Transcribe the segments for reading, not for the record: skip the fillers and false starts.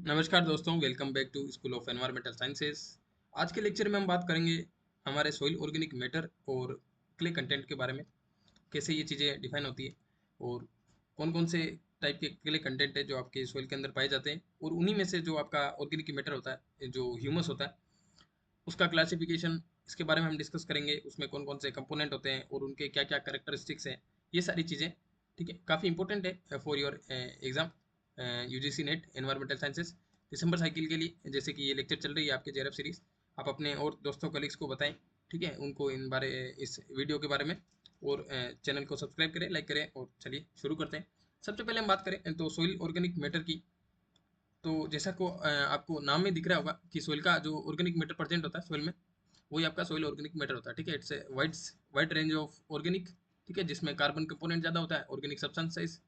नमस्कार दोस्तों, welcome back to school of environmental sciences. आज के लेक्चर में हम बात करेंगे हमारे सॉइल ऑर्गेनिक मैटर और क्ले कंटेंट के बारे में। कैसे ये चीज़ें डिफाइन होती है और कौन कौन से टाइप के क्ले कंटेंट है जो आपके सॉइल के अंदर पाए जाते हैं, और उन्हीं में से जो आपका ऑर्गेनिक मैटर होता है, जो ह्यूमस होता है, उसका क्लासिफिकेशन, इसके बारे में हम डिस्कस करेंगे। उसमें कौन कौन से कंपोनेंट होते हैं और उनके क्या क्या करेक्टरिस्टिक्स हैं, ये सारी चीज़ें। ठीक है, काफ़ी इंपॉर्टेंट है for your exam, UGC net environmental sciences December cycle के लिए। जैसे कि ये लेक्चर चल रही है आपके जेआरएफ सीरीज, आप अपने और दोस्तों कलीग्स को बताएं, ठीक है, उनको इस वीडियो के बारे में। और चैनल को सब्सक्राइब करें, लाइक करें, और चलिए शुरू करते हैं। सबसे पहले हम बात करें तो सॉइल ऑर्गेनिक मैटर की। तो जैसा को आपको नाम में दिख रहा होगा कि सोइल का जो ऑर्गेनिक मैटर प्रेजेंट होता है सोइल में, वही आपका सोइल ऑर्गेनिक मैटर होता है। ठीक है, it's a wide range of organic. ठीक है, जिसमें कार्बन कंपोनेंट ज़्यादा होता है, ऑर्गेनिक सब्सटेंसेस।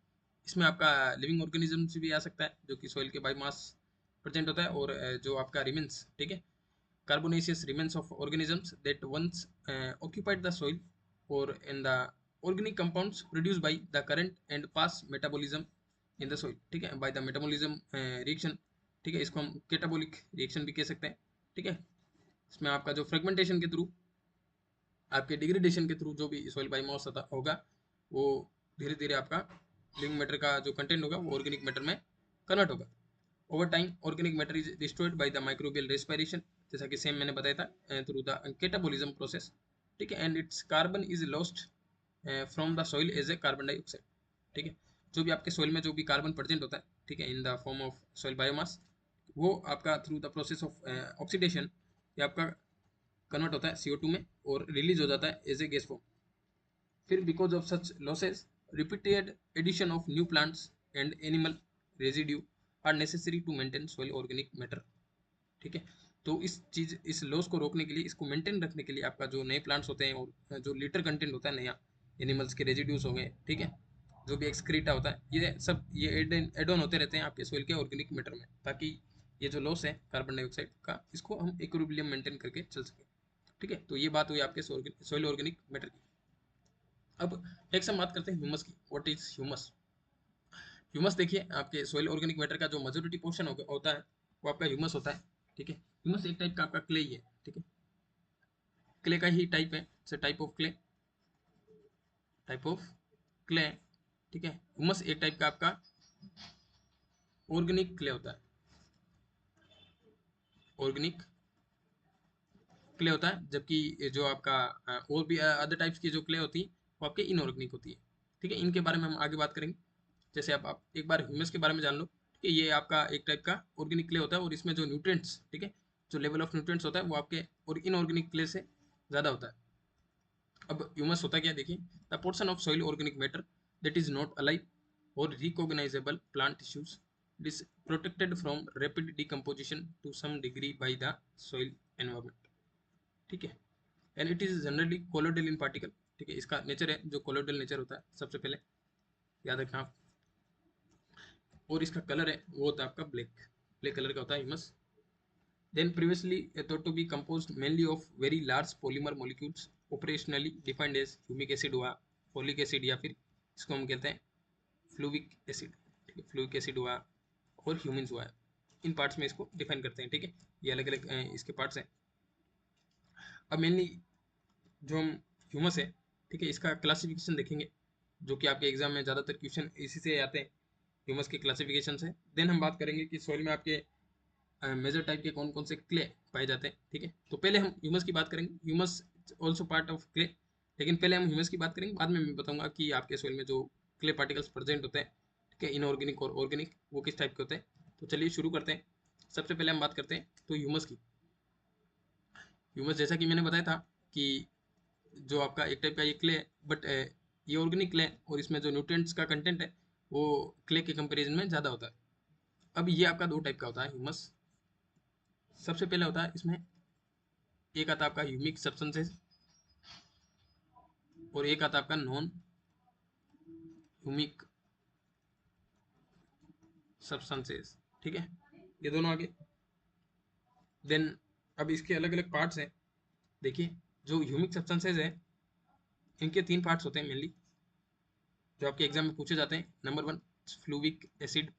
इसमें आपका लिविंग ऑर्गेनिजम्स भी आ सकता है, जो कि सोइल के बायोमास प्रेजेंट होता है। और जो आपका रिमेंस, ठीक है, carbonaceous remains of organisms that once occupied the soil, or in the organic compounds produced by the current and past metabolism in the soil। ठीक है, by the metabolism reaction। ठीक है, इसको हम केटाबोलिक रिएक्शन भी कह सकते हैं। ठीक है, इसमें आपका जो फ्रेगमेंटेशन के थ्रू, आपके डिग्रेडेशन के थ्रू जो भी सॉइल बायोमास होगा, वो धीरे धीरे आपका लिविंग मैटर का जो कंटेंट होगा वो ऑर्गेनिक मैटर में कन्वर्ट होगा। Over time organic matter is destroyed by the microbial respiration, जैसा कि सेम मैंने बताया था, थ्रू द कैटाबोलिज्म प्रोसेस। ठीक है, and its carbon is lost from the soil as a carbon dioxide. ठीक है, जो भी आपके सॉइल में जो भी कार्बन प्रेजेंट होता है, ठीक है, in the form of soil biomass, वो आपका through the process of oxidation ये आपका कन्वर्ट होता है CO2 में, और रिलीज हो जाता है एज ए गैस फॉर्म। फिर because of such losses, repeated addition of new plants and animal residue are necessary to maintain soil organic matter. ठीक है, तो इस लॉस को रोकने के लिए, इसको मेंटेन रखने के लिए, आपका जो नए प्लांट्स होते हैं और जो लिटर कंटेंट होता है नया, एनिमल्स के रेजिड्यूज हो गए, ठीक है, जो भी एक्सक्रीटा होता है, ये सब ये एड ऑन होते रहते हैं आपके सॉइल के ऑर्गेनिक मैटर में, ताकि ये जो लॉस है कार्बन डाइऑक्साइड का, इसको हम इक्विलिब्रियम मेंटेन करके चल सके। ठीक है, तो ये बात हुई आपके सॉइल ऑर्गेनिक मैटर की। अब नेक्स्ट हम बात करते हैं ह्यूमस की। What is humus? ह्यूमस देखिए, आपके सॉइल ऑर्गेनिक मैटर का जो मेजोरिटी पोर्शन होता है, वो आपका ह्यूमस होता है। ठीक है, ह्यूमस एक टाइप का आपका क्ले ही है। ठीक है, क्ले का ही टाइप है, इट्स टाइप ऑफ क्ले। ठीक है, ह्यूमस एक टाइप का आपका ऑर्गेनिक क्ले होता है। ऑर्गेनिक क्ले होता है, जबकि ये जो आपका और भी अदर टाइप्स की जो क्ले होती है, वो आपके इनऑर्गेनिक होती है। ठीक है, इनके बारे में हम आगे बात करेंगे। जैसे आप एक बार ह्यूमस के बारे में जान लो। ठीक है, ये आपका एक टाइप का ऑर्गेनिक क्ले होता है, और इसमें जो न्यूट्रिएंट्स, ठीक है, जो लेवल ऑफ न्यूट्रिएंट्स होता है, वो आपके और इनऑर्गेनिक क्ले से ज़्यादा होता है। अब ह्यूमस होता क्या, देखिए, the portion of soil organic matter that is not alive और recognisable plant tissues, it is protected from rapid decomposition to some degree by the soil environment. ठीक है, and it is generally colloidal in particle. ठीक है, इसका nature है जो colloidal nature होता है, सबसे पहले याद रखना आप। और इसका कलर है वो होता है आपका ब्लैक, ब्लैक कलर का होता है humus. Then previously thought to be composed mainly of very large polymer molecules, operationally defined as humic acid हुआ, फोलिक एसिड, या फिर इसको हम कहते हैं फ्लूविक एसिड। ठीक है, फ्लूविक एसिड हुआ और ह्यूमिन्स हुआ है, इन पार्ट्स में इसको डिफाइन करते हैं। ठीक है, ये अलग अलग इसके पार्ट्स हैं। अब मेनली जो हम ह्यूमस है, ठीक है, इसका क्लासिफिकेशन देखेंगे, जो कि आपके एग्जाम में ज़्यादातर क्वेश्चन इसी से आते हैं, ह्यूमस के क्लासिफिकेशन से। देन हम बात करेंगे कि सॉइल में आपके मेजर टाइप के कौन कौन से क्ले पाए जाते हैं। ठीक है, तो पहले हम ह्यूमस की बात करेंगे। Humus also part of clay, लेकिन पहले हम ह्यूमस की बात करेंगे, बाद में मैं बताऊंगा कि आपके सॉइल में जो क्ले पार्टिकल्स प्रेजेंट होते हैं, ठीक है, इनऑर्गेनिक और ऑर्गेनिक, वो किस टाइप के होते हैं। तो चलिए शुरू करते हैं। सबसे पहले हम बात करते हैं तो ह्यूमस की। ह्यूमस, जैसा कि मैंने बताया था कि जो आपका एक टाइप का ये क्ले है, बट ये ऑर्गेनिक क्ले है, और इसमें जो न्यूट्रिएंट्स का कंटेंट है वो क्ले के कंपैरिजन में ज़्यादा होता है। अब ये आपका दो टाइप का होता है ह्यूमस। सबसे पहले होता है इसमें, एक आता है आपका ह्यूमिक सब्सटेंसेस, और एक आता है आपका नॉन ह्यूमिक सब्सटेंसेस। ठीक है, ये दोनों आगे। देन अब इसके अलग अलग पार्ट्स हैं। देखिए, जो ह्यूमिक सब्सटेंसेस है, इनके तीन पार्ट्स होते हैं मेनली, जो आपके एग्जाम में पूछे जाते हैं। Number one, fulvic acid.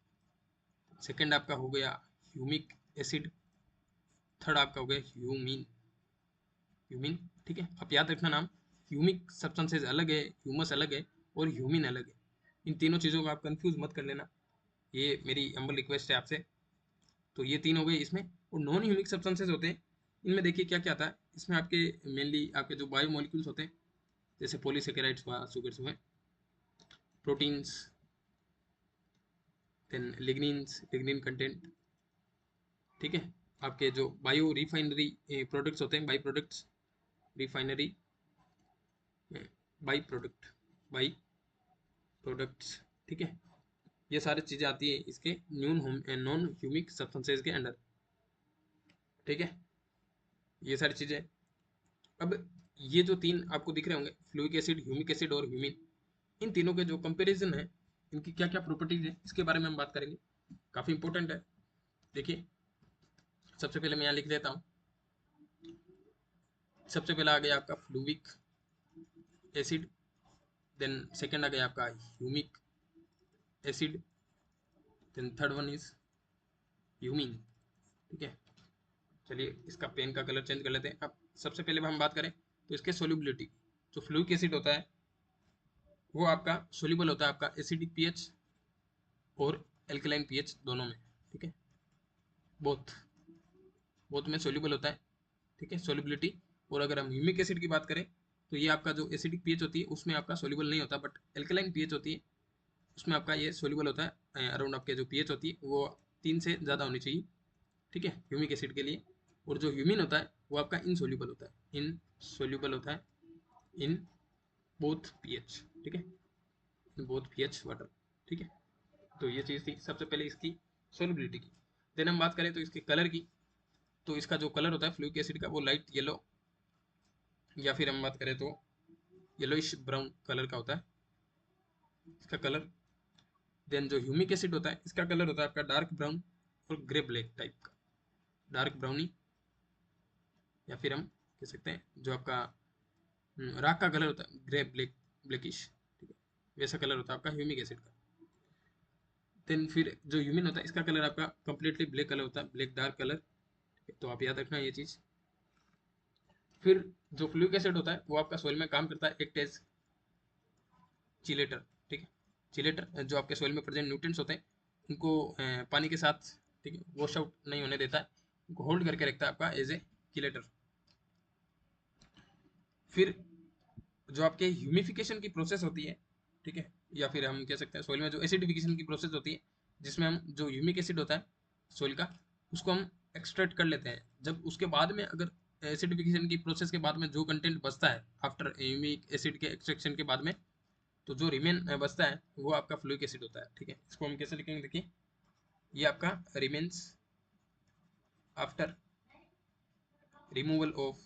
Second आपका हो गया ह्यूमिक एसिड, थर्ड आपका हो गया ह्यूमिन, ह्यूमिन। ठीक है, आप याद रखना नाम, ह्यूमिक सब्सटेंसेज अलग है, ह्यूमस अलग है और ह्यूमिन अलग है। इन तीनों चीज़ों को आप कंफ्यूज मत कर लेना, ये मेरी हम्बल रिक्वेस्ट है आपसे। तो ये तीन हो गए इसमें। और नॉन ह्यूमिक सब्सटेंसेज होते हैं, इनमें देखिए क्या क्या आता है। इसमें आपके मेनली आपके जो बायो मॉलिक्यूल्स होते हैं, जैसे पॉलीसेकेराइड्स हुआ, सुगर्स हुए, proteins, then lignans, lignin content. ठीक है, आपके जो बायो रिफाइनरी प्रोडक्ट्स होते हैं, by products, refinery by product, by products. ठीक है, ये सारी चीज़ें आती है इसके नॉन ह्यूमिक सब्सटेंसेज के अंडर। ठीक है, ये सारी चीज़ें। अब ये जो तीन आपको दिख रहे होंगे, फ्लूइक एसिड, ह्यूमिक एसिड और ह्यूमिन, इन तीनों के जो कंपैरिजन है, इनकी क्या क्या प्रॉपर्टीज है, इसके बारे में हम बात करेंगे। काफ़ी इंपॉर्टेंट है। देखिए, सबसे पहले मैं यहाँ लिख देता हूँ। सबसे पहला आ गया आपका फ्लूइक एसिड, देन सेकंड आ गया आपका humic acid, then third one is humin. ठीक है, चलिए इसका पेन का कलर चेंज कर लेते हैं। अब सबसे पहले हम बात करें तो इसके सोल्यूबिलिटी। जो फ्लूइक एसिड होता है वो आपका सोल्यूबल होता है आपका एसिडिक पीएच और एल्कलाइन पीएच दोनों में। ठीक है, बोथ बोथ में सोल्यूबल होता है। ठीक है, सोल्यूबिलिटी। और अगर हम ह्यूमिक एसिड की बात करें तो ये आपका जो एसिडिक पीएच होती है उसमें आपका सोल्यूबल नहीं होता, बट एल्कलाइन पीएच होती है उसमें आपका ये सोल्यूबल होता है। अराउंड आपके जो पीएच होती है वो 3 से ज़्यादा होनी चाहिए। ठीक है, ह्यूमिक एसिड के लिए। और जो ह्यूमिन होता है वो आपका इनसोल्यूबल होता है, इनसोल्यूबल होता है इन बोथ पीएच। ठीक है, इन बोथ पीएच वाटर। ठीक है, तो ये चीज़ थी सबसे पहले इसकी सोल्यूबिलिटी की। देन हम बात करें तो इसके कलर की। तो इसका जो कलर होता है फ्लूइक एसिड का वो लाइट येलो, या फिर हम बात करें तो येलोइश ब्राउन कलर का होता है इसका कलर। देन जो ह्यूमिक एसिड होता है इसका कलर होता है आपका डार्क ब्राउन और ग्रे ब्लैक टाइप का, डार्क ब्राउनी, या फिर हम कह सकते हैं जो आपका राख का कलर होता है ग्रे ब्लैक, ब्लैकिश। ठीक है, वैसा कलर होता है आपका ह्यूमिक एसिड का। देन फिर जो ह्यूमिन होता है इसका कलर आपका कंप्लीटली ब्लैक कलर होता है, ब्लैक डार्क कलर। तो आप याद रखना ये चीज़। फिर जो फ्लूइक एसिड होता है वो आपका सॉइल में काम करता है एक्ट एज चिलेटर। ठीक है, चिलेटर जो आपके सॉइल में प्रेजेंट न्यूट्रिएंट्स होते हैं उनको पानी के साथ, ठीक है, वॉश आउट नहीं होने देता है, उनको होल्ड करके रखता है आपका एज ए चिलेटर। फिर जो आपके ह्यूमिफिकेशन की प्रोसेस होती है, ठीक है, या फिर हम कह सकते हैं सॉइल में जो एसिडिफिकेशन की प्रोसेस होती है, जिसमें हम जो ह्यूमिक एसिड होता है सॉइल का उसको हम एक्सट्रैक्ट कर लेते हैं। जब उसके बाद में अगर एसिडिफिकेशन की प्रोसेस के बाद में जो कंटेंट बचता है आफ्टर ह्यूमिक एसिड के एक्सट्रैक्शन के बाद में, तो जो रिमेन बचता है वो आपका फ्लूइक एसिड होता है। ठीक है, इसको हम कैसे लिखेंगे, देखिए ये आपका remains after removal of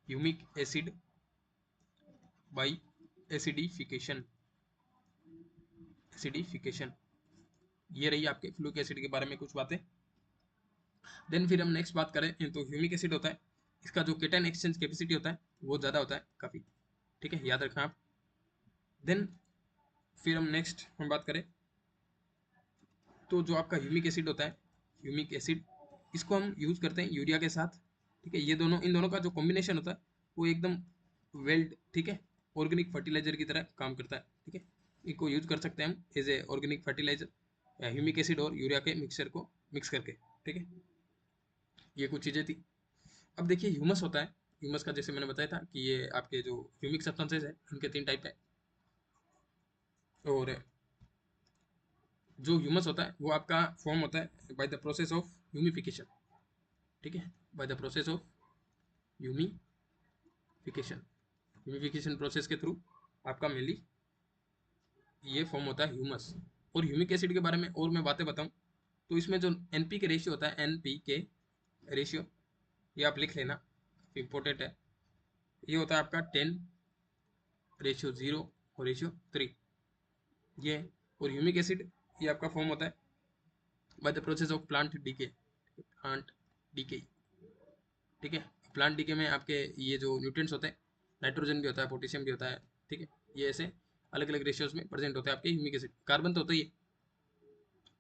humic acid by acidification, acidification. ये रही आपके फ्लूइक एसिड के बारे में कुछ बातें। देन फिर हम नेक्स्ट बात करें तो ह्यूमिक एसिड होता है, इसका जो केटाइन एक्सचेंज कैपेसिटी होता है वो ज़्यादा होता है काफ़ी। ठीक है, याद रखना आप। देन फिर हम नेक्स्ट हम बात करें तो जो आपका ह्यूमिक एसिड होता है, ह्यूमिक एसिड इसको हम यूज़ करते हैं यूरिया के साथ। ठीक है, ये दोनों, इन दोनों का जो कॉम्बिनेशन होता है वो एकदम वेल्ड, ठीक है, ऑर्गेनिक फर्टिलाइजर की तरह काम करता है। ठीक है, इनको यूज कर सकते हैं हम as a organic fertilizer, humic acid और यूरिया के मिक्सचर को मिक्स करके। ठीक है, ये कुछ चीज़ें थी। अब देखिए ह्यूमस होता है, ह्यूमस का जैसे मैंने बताया था कि ये आपके जो ह्यूमिक सब्सटेंसेज है उनके 3 टाइप है। और जो ह्यूमस होता है वो आपका फॉर्म होता है by the process of humification. ठीक है, by the process of humification, humification process के थ्रू आपका मेनली ये फॉर्म होता है ह्यूमस। और ह्यूमिक एसिड के बारे में और मैं बातें बताऊं तो इसमें जो एनपी के रेशियो होता है, एनपी के रेशियो, ये आप लिख लेना, इम्पोर्टेंट है। ये होता है आपका 10:0 और रेशियो 3, ये है। और ह्यूमिक एसिड ये आपका फॉर्म होता है by the process of plant decay, plant decay. ठीक है, प्लांट डीके में आपके ये जो न्यूट्रिएंट्स होते हैं, नाइट्रोजन भी होता है, पोटेशियम भी होता है। ठीक है, ये ऐसे अलग अलग रेशियोज में प्रेजेंट होते हैं आपके ह्यूमिक एसिड। कार्बन तो होता ही है,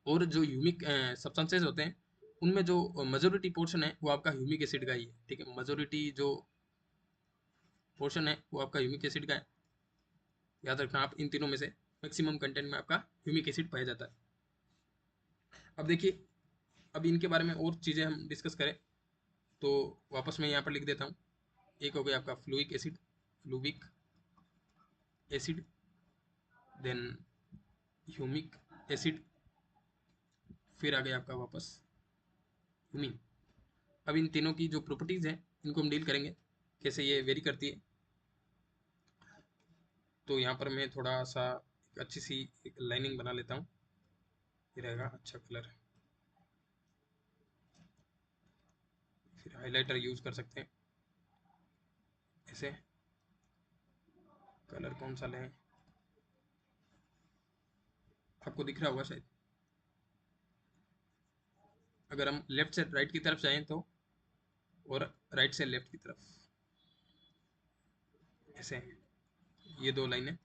और जो ह्यूमिक सब्सटेंसेज होते हैं उनमें जो मेजोरिटी पोर्शन है वो आपका ह्यूमिक एसिड का ही है, ठीक है। मेजोरिटी जो पोर्शन है वो आपका ह्यूमिक एसिड का है, याद रखना आप। इन तीनों में से मैक्सिमम कंटेंट में आपका ह्यूमिक एसिड पाया जाता है। अब देखिए, अब इनके बारे में और चीज़ें हम डिस्कस करें तो वापस मैं यहाँ पर लिख देता हूँ। एक हो गया आपका fulvic acid, fulvic acid, then humic acid, फिर आ गया आपका वापस ह्यूमिन। अब इन तीनों की जो प्रॉपर्टीज़ हैं इनको हम डील करेंगे, कैसे ये वेरी करती है। तो यहाँ पर मैं थोड़ा सा एक अच्छी सी एक लाइनिंग बना लेता हूँ, ये रहेगा अच्छा कलर। फिर हाइलाइटर यूज़ कर सकते हैं, ऐसे कलर कौन सा लें, आपको दिख रहा होगा शायद। अगर हम लेफ्ट से राइट की तरफ जाएं तो, और राइट से लेफ्ट की तरफ, ऐसे ये दो लाइनें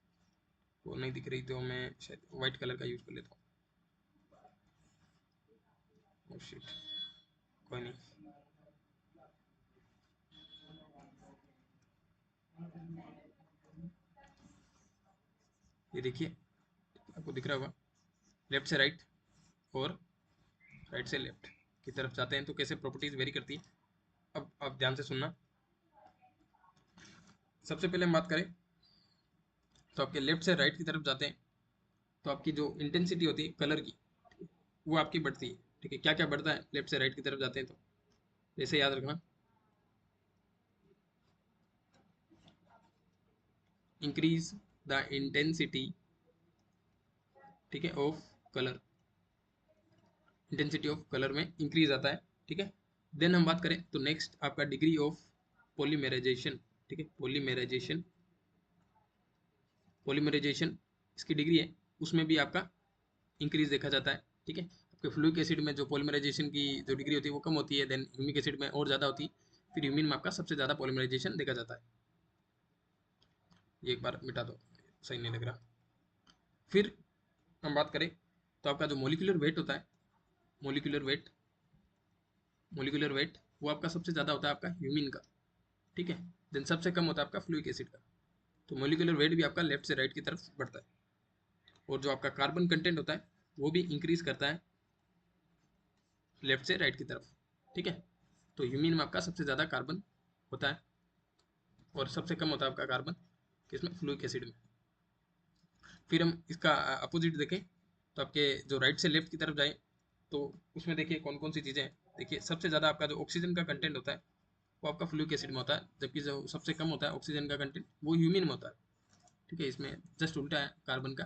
वो नहीं दिख रही तो मैं शायद वाइट कलर का यूज़ कर लेता हूँ। शिट, कोई नहीं। ये देखिए, आपको दिख रहा होगा, लेफ्ट से राइट और राइट से लेफ्ट की तरफ जाते हैं तो कैसे प्रॉपर्टीज वेरी करती है। अब आप ध्यान से सुनना। सबसे पहले हम बात करें तो आपके लेफ्ट से राइट की तरफ जाते हैं तो आपकी जो इंटेंसिटी होती है कलर की, वो आपकी बढ़ती है, ठीक है। क्या क्या बढ़ता है लेफ्ट से राइट की तरफ जाते हैं तो, जैसे याद रखना, इंक्रीज द इंटेंसिटी, ठीक है, of colour. Intensity of colour में इंक्रीज आता है, ठीक है। देन हम बात करें तो नेक्स्ट आपका डिग्री ऑफ पॉलीमराइजेशन, ठीक है। पॉलीमराइजेशन, पॉलीमराइजेशन इसकी डिग्री है, उसमें भी आपका इंक्रीज देखा जाता है, ठीक है। आपके फ्लूइक एसिड में जो पॉलीमराइजेशन की जो डिग्री होती है वो कम होती है, देन ह्यूमिक एसिड में और ज़्यादा होती है, फिर ह्यूमिन में आपका सबसे ज़्यादा पॉलीमराइजेशन देखा जाता है। ये एक बार मिटा दो, सही नहीं लग रहा। फिर हम बात करें तो आपका जो मोलिकुलर वेट होता है, मोलिकुलर वेट, मोलिकुलर वेट वो आपका सबसे ज़्यादा होता है आपका ह्यूमिन का, ठीक है। देन सबसे कम होता है आपका फ्लूइक एसिड का। तो मोलिकुलर वेट भी आपका लेफ्ट से राइट की तरफ बढ़ता है, और जो आपका कार्बन कंटेंट होता है वो भी इंक्रीज करता है लेफ्ट से राइट की तरफ, ठीक है। तो ह्यूमिन में आपका सबसे ज़्यादा कार्बन होता है और सबसे कम होता है आपका कार्बन किसमें, फ्लूइक एसिड में। फिर हम इसका अपोजिट देखें तो आपके जो राइट से लेफ्ट की तरफ जाए तो उसमें देखिए कौन कौन सी चीज़ें हैं। देखिए सबसे ज़्यादा आपका जो ऑक्सीजन का कंटेंट होता है वो आपका फ्लूइक एसिड में होता है, जबकि जो सबसे कम होता है ऑक्सीजन का कंटेंट वो ह्यूमिन में होता है, ठीक है। इसमें जस्ट उल्टा है कार्बन का,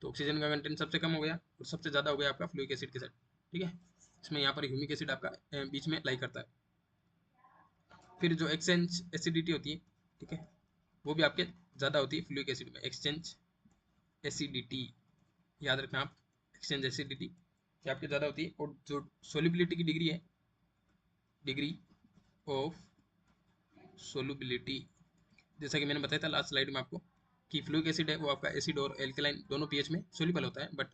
तो ऑक्सीजन का कंटेंट सबसे कम हो गया और सबसे ज़्यादा हो गया आपका फ्लूइक एसिड के साथ, ठीक है। इसमें यहाँ पर ह्यूमिक एसिड आपका बीच में लाई करता है। फिर जो एक्सचेंज एसिडिटी होती है, ठीक है, वो भी आपके ज़्यादा होती है फ्लूइक एसिड में। एक्सचेंज एसिडिटी, याद रखना आप, एक्सचेंज एसिडिटी ये आपके ज़्यादा होती है। और जो सोलिबिलिटी की डिग्री है, डिग्री ऑफ सोलुबिलिटी, जैसा कि मैंने बताया था लास्ट स्लाइड में आपको कि फ्लूइक एसिड है वो आपका एसिड और एल्कलाइन दोनों पीएच में सोल्यूबल होता है, बट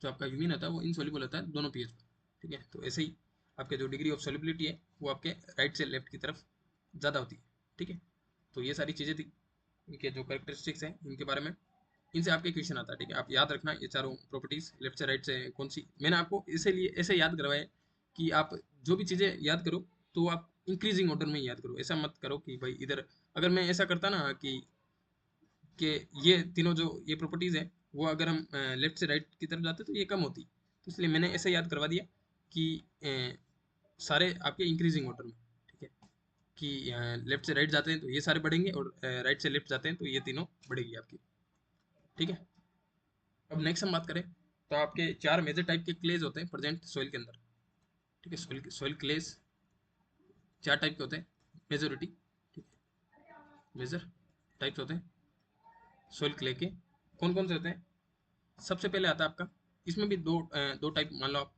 जो आपका ह्यूमिन होता है वो इनसोल्यूबल होता है दोनों पीएच में, ठीक है। तो ऐसे ही आपके जो डिग्री ऑफ सोल्युबिलिटी है वो आपके राइट से लेफ्ट की तरफ ज़्यादा होती है, ठीक है। तो ये सारी चीज़ें थी, इनके जो करेक्टरिस्टिक्स हैं इनके बारे में, इनसे आपके क्वेश्चन आता है, ठीक है। आप याद रखना ये चारों प्रॉपर्टीज लेफ्ट से राइट से कौन सी, मैंने आपको इसीलिए ऐसे याद करवाया कि आप जो भी चीज़ें याद करो तो आप इंक्रीजिंग ऑर्डर में याद करो। ऐसा मत करो कि भाई इधर, अगर मैं ऐसा करता ना कि ये तीनों जो ये प्रॉपर्टीज़ है वो अगर हम लेफ्ट से राइट की तरफ जाते तो ये कम होती, तो इसलिए मैंने ऐसे याद करवा दिया कि सारे आपके इंक्रीजिंग ऑर्डर में, ठीक है। कि लेफ्ट से राइट जाते हैं तो ये सारे बढ़ेंगे और राइट से लेफ्ट जाते हैं तो ये तीनों बढ़ेगी आपकी, ठीक है। अब नेक्स्ट हम बात करें तो आपके चार मेजर टाइप के क्लेज होते हैं प्रेजेंट सॉइल के अंदर, ठीक है। सॉइल सॉइल क्लेज चार टाइप के होते हैं, मेजोरिटी, ठीक है, मेजर टाइप्स होते हैं सॉइल क्ले के। कौन कौन से होते हैं, सबसे पहले आता है आपका, इसमें भी दो टाइप मान लो आप,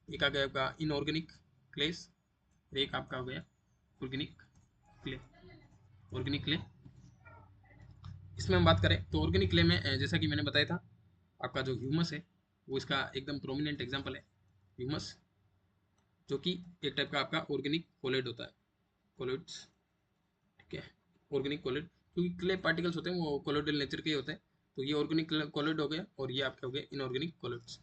एक आ गया आपका इनऑर्गेनिक क्लेस और एक आपका हो गया ऑर्गेनिक क्ले। ऑर्गेनिक क्ले इसमें हम बात करें तो ऑर्गेनिक क्ले में जैसा कि मैंने बताया था, आपका जो ह्यूमस है वो इसका एकदम प्रोमिनेंट एग्जाम्पल है। ह्यूमस जो कि एक टाइप का आपका ऑर्गेनिक कोलेड होता है, कोलेड्स, ठीक है, ऑर्गेनिक कोलेड, क्योंकि क्ले पार्टिकल्स होते हैं वो कोलोइडल नेचर के ही होते हैं। तो ये ऑर्गेनिक कोलेड हो गया और ये आपके हो गए इनऑर्गेनिक कोलेड्स।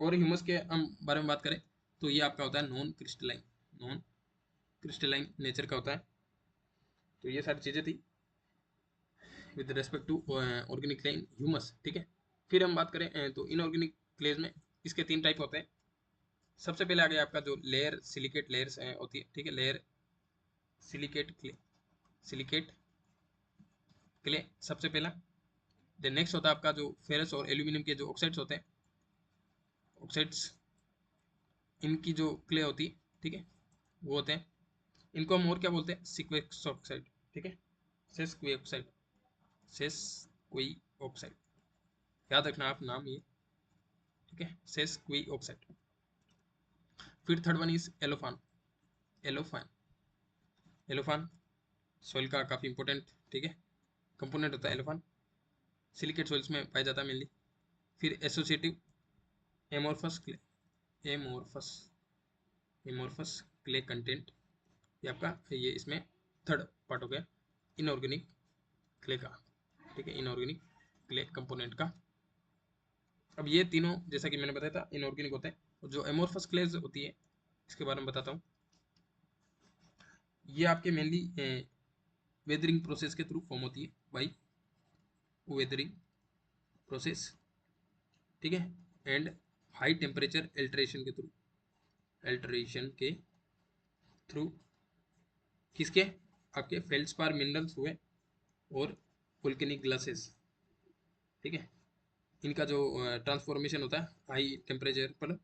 और ह्यूमस के हम बारे में बात करें तो ये आपका होता है non crystalline, non crystalline nature का होता है। तो ये सारी चीज़ें थी with respect to organic clay in humus, ठीक है। फिर हम बात करें तो इनऑर्गेनिक क्लेज में इसके 3 टाइप होते हैं। सबसे पहले आ गया आपका जो लेयर सिलिकेट लेयर्स होती है, ठीक है, layer silicate clay, silicate clay सबसे पहला। देन नेक्स्ट होता है आपका जो फेरस और एल्यूमिनियम के जो ऑक्साइड्स होते हैं, ऑक्साइड्स, इनकी जो क्ले होती है, ठीक है, वो होते हैं। इनको हम और क्या बोलते हैं, सिक्वेक्स ऑक्साइड, ठीक है, सेस्क्वे ऑक्साइड, सेस्क्वी ऑक्साइड, याद रखना आप नाम ये, ठीक है, सेस्क्वी ऑक्साइड। फिर थर्ड वन इज एलोफान, एलोफान, एलोफान सॉइल का काफ़ी इंपॉर्टेंट, ठीक है, कंपोनेंट होता है एलोफान, सिलिकेट सॉइल्स में पाया जाता है मेनली। फिर associative amorphous clay, amorphous, amorphous clay content, ये आपका ये इसमें थर्ड पार्ट हो गया इनऑर्गेनिक क्ले का, ठीक है, इनऑर्गेनिक क्ले कंपोनेंट का। अब ये तीनों जैसा कि मैंने बताया था इनऑर्गेनिक होते हैं। और जो एमोर्फस क्लेज होती है इसके बारे में बताता हूँ। ये आपके मेनली वेदरिंग प्रोसेस के थ्रू फॉर्म होती है, बाई वेदरिंग प्रोसेस, ठीक है, एंड हाई टेम्परेचर एल्ट्रेशन के थ्रू, एल्ट्रेशन के थ्रू, किसके, आपके फेल्ड्स्पार मिनरल्स हुए और वोल्केनिक ग्लासेस, ठीक है, इनका जो ट्रांसफॉर्मेशन होता है हाई टेम्परेचर पर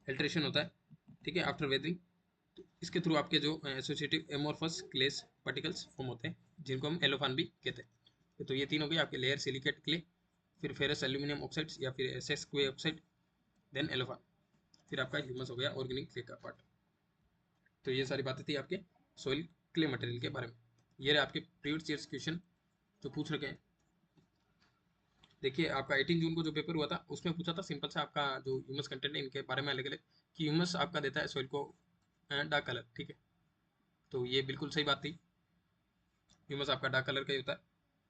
एल्ट्रेशन होता है, ठीक है, आफ्टर वेदरिंग। तो इसके थ्रू आपके जो एसोसिएटिव एमोर्फस क्लेस पार्टिकल्स फॉर्म होते हैं जिनको हम एलोफान भी कहते हैं। तो ये तीन हो गए आपके लेयर सिलिकेट क्ले, फिर फेरस एल्यूमिनियम ऑक्साइड्स या फिर सेस्क्वे ऑक्साइड, देन एलोफान, फिर आपका ह्यूमस हो गया ऑर्गेनिक क्ले का पार्ट। तो ये सारी बातें थी आपके सॉइल क्ले मटेरियल के बारे में। ये रहे आपके प्रीवियस ईयर्स क्वेश्चन जो पूछ रखे हैं। देखिए आपका 18 जून को जो पेपर हुआ था उसमें पूछा था सिंपल सा आपका जो ह्यूमस कंटेंट है इनके बारे में अलग अलग, कि ह्यूमस आपका देता है सॉइल को डार्क कलर, ठीक है, तो ये बिल्कुल सही बात थी, ह्यूमस आपका डार्क कलर का ही होता है,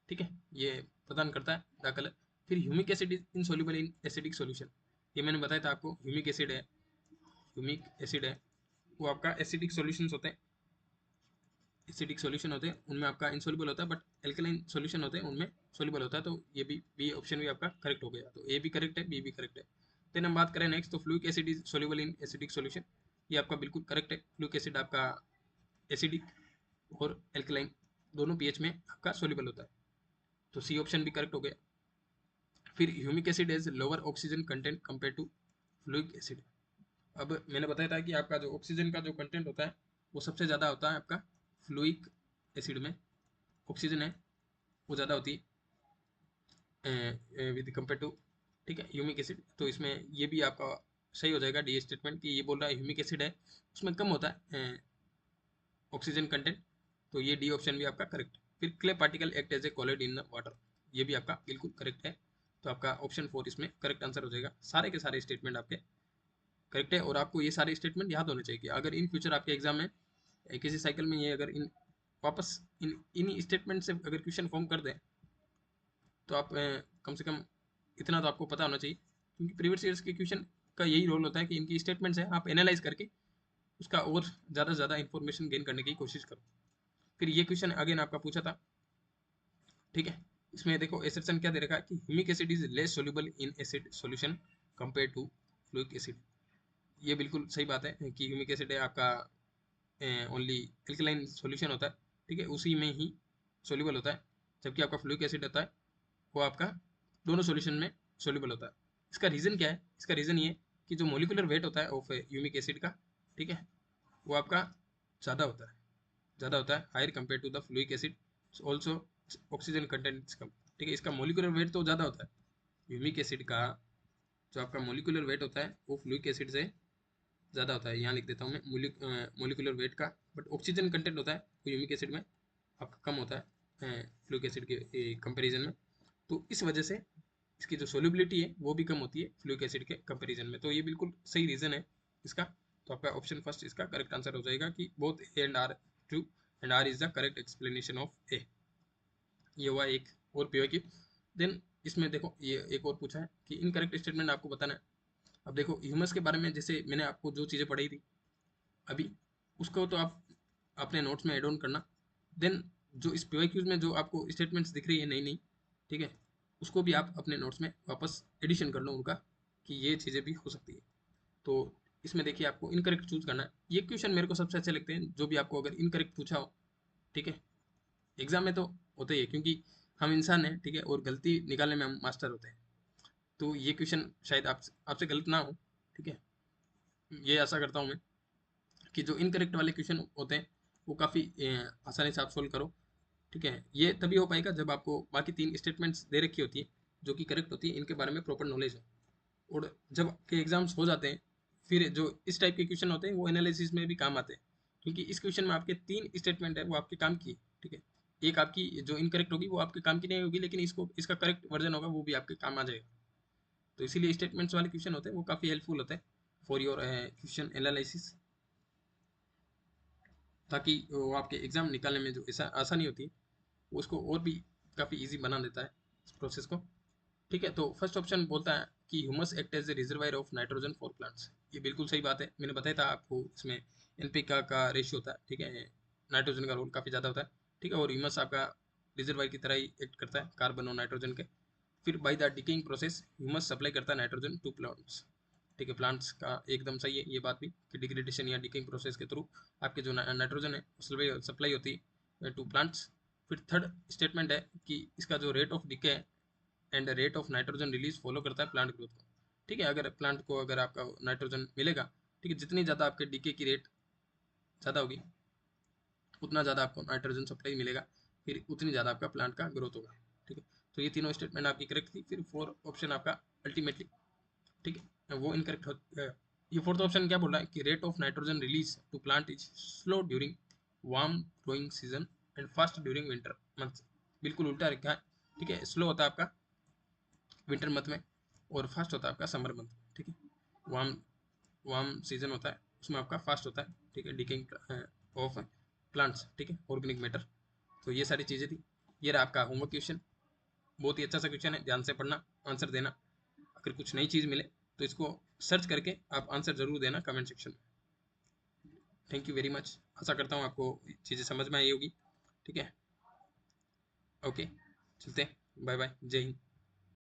ठीक है, ये प्रदान करता है डार्क कलर। फिर humic acid is insoluble in acidic solution, ये मैंने बताया था आपको, ह्यूमिक एसिड है, ह्यूमिक एसिड है वो आपका एसिडिक सॉल्यूशंस होते हैं, एसिडिक सॉल्यूशन होते हैं उनमें आपका इनसॉल्युबल होता है, बट एल्कलाइन सॉल्यूशन होते हैं उनमें सॉल्युबल होता है। तो ये भी बी ऑप्शन भी आपका करेक्ट हो गया, तो ए भी करेक्ट है, बी भी करेक्ट है। देन हम बात करें नेक्स्ट, तो fulvic acid is soluble in acidic solution, ये आपका बिल्कुल करेक्ट है, फ्लूइक एसिड आपका एसिडिक और एल्कलाइन दोनों पीएच में आपका सॉल्युबल होता है, तो सी ऑप्शन भी करेक्ट हो गया। फिर humic acid has lower oxygen content compare to fulvic acid. अब मैंने बताया था कि आपका जो ऑक्सीजन का जो कंटेंट होता है वो सबसे ज़्यादा होता है आपका फ्लूइक एसिड में, ऑक्सीजन है वो ज़्यादा होती है विद कंपेयर टू, ठीक है, ह्यूमिक एसिड। तो इसमें ये भी आपका सही हो जाएगा डी स्टेटमेंट, कि ये बोल रहा है ह्यूमिक एसिड है उसमें कम होता है ऑक्सीजन कंटेंट, तो ये डी ऑप्शन भी आपका करेक्ट। फिर clay particle act as a colloid in water, ये भी आपका बिल्कुल करेक्ट है, तो आपका ऑप्शन 4 इसमें करेक्ट आंसर हो जाएगा। सारे के सारे स्टेटमेंट आपके करेक्ट है और आपको ये सारे स्टेटमेंट याद होने चाहिए, अगर इन फ्यूचर आपके एग्जाम में किसी साइकिल में ये अगर इन वापस इन स्टेटमेंट से अगर क्वेश्चन फॉर्म कर दें तो आप कम से कम इतना तो आपको पता होना चाहिए, क्योंकि प्रीवियस ईयर्स के क्वेश्चन का यही रोल होता है कि इनकी स्टेटमेंट्स है आप एनालाइज करके उसका और ज़्यादा से ज़्यादा इंफॉर्मेशन गेन करने की कोशिश करो। फिर ये क्वेश्चन अगेन आपका पूछा था, ठीक है, इसमें देखो एसर्शन क्या दे रखा है कि humic acid is less soluble in acid solution compare to fulvic acid, ये बिल्कुल सही बात है कि ह्यूमिक एसिड है आपका ओनली एल्कलाइन सॉल्यूशन होता है, ठीक है, उसी में ही सोल्यूबल होता है, जबकि आपका फ्लूइक एसिड होता है वो आपका दोनों सॉल्यूशन में सोल्यूबल होता है। इसका रीज़न क्या है, इसका रीज़न ये कि जो मोलिकुलर वेट होता है ऑफ ह्यूमिक एसिड का, ठीक है, वो आपका ज़्यादा होता है, ज़्यादा होता है higher compare to the fulvic acid, also oxygen content कम, ठीक है, इसका मोलिकुलर वेट तो ज़्यादा होता है ह्यूमिक एसिड का, जो आपका मोलिकुलर वेट होता है वो फ्लूइक एसिड से ज़्यादा होता है, यहाँ लिख देता हूँ मैं मोलिकुलर वेट का, बट ऑक्सीजन कंटेंट होता है वो ह्यूमिक एसिड में आपका कम होता है फ्लूइक एसिड के कंपैरिजन में। तो इस वजह से इसकी जो सोल्युबिलिटी है वो भी कम होती है फ्लूइक एसिड के कंपैरिजन में। तो ये बिल्कुल सही रीज़न है इसका। तो आपका ऑप्शन फर्स्ट इसका करेक्ट आंसर हो जाएगा कि both A and R true and R is the correct explanation of A. ये हुआ एक और पीओ की। देन इसमें देखो ये एक और पूछा है कि इनकरेक्ट स्टेटमेंट आपको बताना है। अब देखो ह्यूमस के बारे में जैसे मैंने आपको जो चीज़ें पढ़ाई थी अभी, उसको तो आप अपने नोट्स में एड ऑन करना। देन जो इस पीवाईक्यूज में जो आपको स्टेटमेंट्स दिख रही है नई नई, ठीक है, उसको भी आप अपने नोट्स में वापस एडिशन कर लो उनका, कि ये चीज़ें भी हो सकती है। तो इसमें देखिए आपको इनकरेक्ट चूज करना है। ये क्वेश्चन मेरे को सबसे अच्छे लगते हैं जो भी आपको अगर इनकरेक्ट पूछा हो, ठीक है। एग्जाम में तो होता ही है क्योंकि हम इंसान हैं, ठीक है, और गलती निकालने में हम मास्टर होते हैं। तो ये क्वेश्चन शायद आपसे गलत ना हो, ठीक है, ये आशा करता हूँ मैं कि जो इनकरेक्ट वाले क्वेश्चन होते हैं वो काफ़ी आसानी से आप सोल्व करो, ठीक है। ये तभी हो पाएगा जब आपको बाकी 3 स्टेटमेंट्स दे रखी होती है जो कि करेक्ट होती है, इनके बारे में प्रॉपर नॉलेज हो। और जब के एग्जाम्स हो जाते हैं फिर जो इस टाइप के क्वेश्चन होते हैं वो एनालिसिस में भी काम आते हैं, क्योंकि इस क्वेश्चन में आपके 3 स्टेटमेंट है वो आपके काम की है, ठीक है। एक आपकी जो इनकरेक्ट होगी वो आपके काम की नहीं होगी, लेकिन इसको इसका करेक्ट वर्जन होगा वो भी आपके काम आ जाएगा। तो इसीलिए स्टेटमेंट्स वाले क्वेश्चन होते हैं वो काफ़ी हेल्पफुल होते हैं फॉर योर क्वेश्चन एनालिसिस, ताकि वो आपके एग्जाम निकालने में जो ऐसा आसानी होती है वो उसको और भी काफ़ी इजी बना देता है इस प्रोसेस को, ठीक है। तो फर्स्ट ऑप्शन बोलता है कि humus act as a reservoir of nitrogen for plants. ये बिल्कुल सही बात है, मैंने बताया था आपको इसमें एनपीके का रेशियो होता है, ठीक है, नाइट्रोजन का रोल काफ़ी ज़्यादा होता है, ठीक है। और ह्यूमस आपका रिजर्वायर की तरह ही एक्ट करता है कार्बन और नाइट्रोजन के। फिर by the decaying process humus supply करता है नाइट्रोजन टू प्लांट्स, ठीक है। प्लांट्स का एकदम सही है ये बात भी कि डिग्रेडेशन या डिकेइंग प्रोसेस के थ्रू आपके जो नाइट्रोजन है सप्लाई होती है टू प्लांट्स। फिर थर्ड स्टेटमेंट है कि इसका जो रेट ऑफ डिके है and rate of nitrogen release follow करता है प्लांट ग्रोथ को, ठीक है। अगर प्लांट को अगर आपका नाइट्रोजन मिलेगा, ठीक है, जितनी ज़्यादा आपके डीके की रेट ज़्यादा होगी उतना ज़्यादा आपको नाइट्रोजन सप्लाई मिलेगा, फिर उतनी ज़्यादा आपका प्लांट का ग्रोथ होगा, ठीक है। तो ये तीनों स्टेटमेंट आपकी करेक्ट थी। फिर फोर ऑप्शन आपका अल्टीमेटली, ठीक है, वो इनकरेक्ट हो। ये फोर्थ ऑप्शन क्या बोल रहा है कि rate of nitrogen release to plant is slow during warm growing season and fast during winter month. बिल्कुल उल्टा रखा है, ठीक है। स्लो होता है आपका विंटर मंथ में और फास्ट होता है आपका समर मंथ में, ठीक है। वार्म वार्म सीजन होता है उसमें आपका फास्ट होता है, ठीक है, डिकेइंग ऑफ प्लांट्स, ठीक है, ऑर्गेनिक मैटर। तो ये सारी चीज़ें थी। ये रहा आपका होमवर्क क्वेश्चन, बहुत ही अच्छा सा क्वेश्चन है, ध्यान से पढ़ना, आंसर देना। अगर कुछ नई चीज़ मिले तो इसको सर्च करके आप आंसर जरूर देना कमेंट सेक्शन में। थैंक यू वेरी मच, आशा करता हूँ आपको चीज़ें समझ में आई होगी, ठीक है। ओके, चलते हैं, बाय बाय, जय हिंद।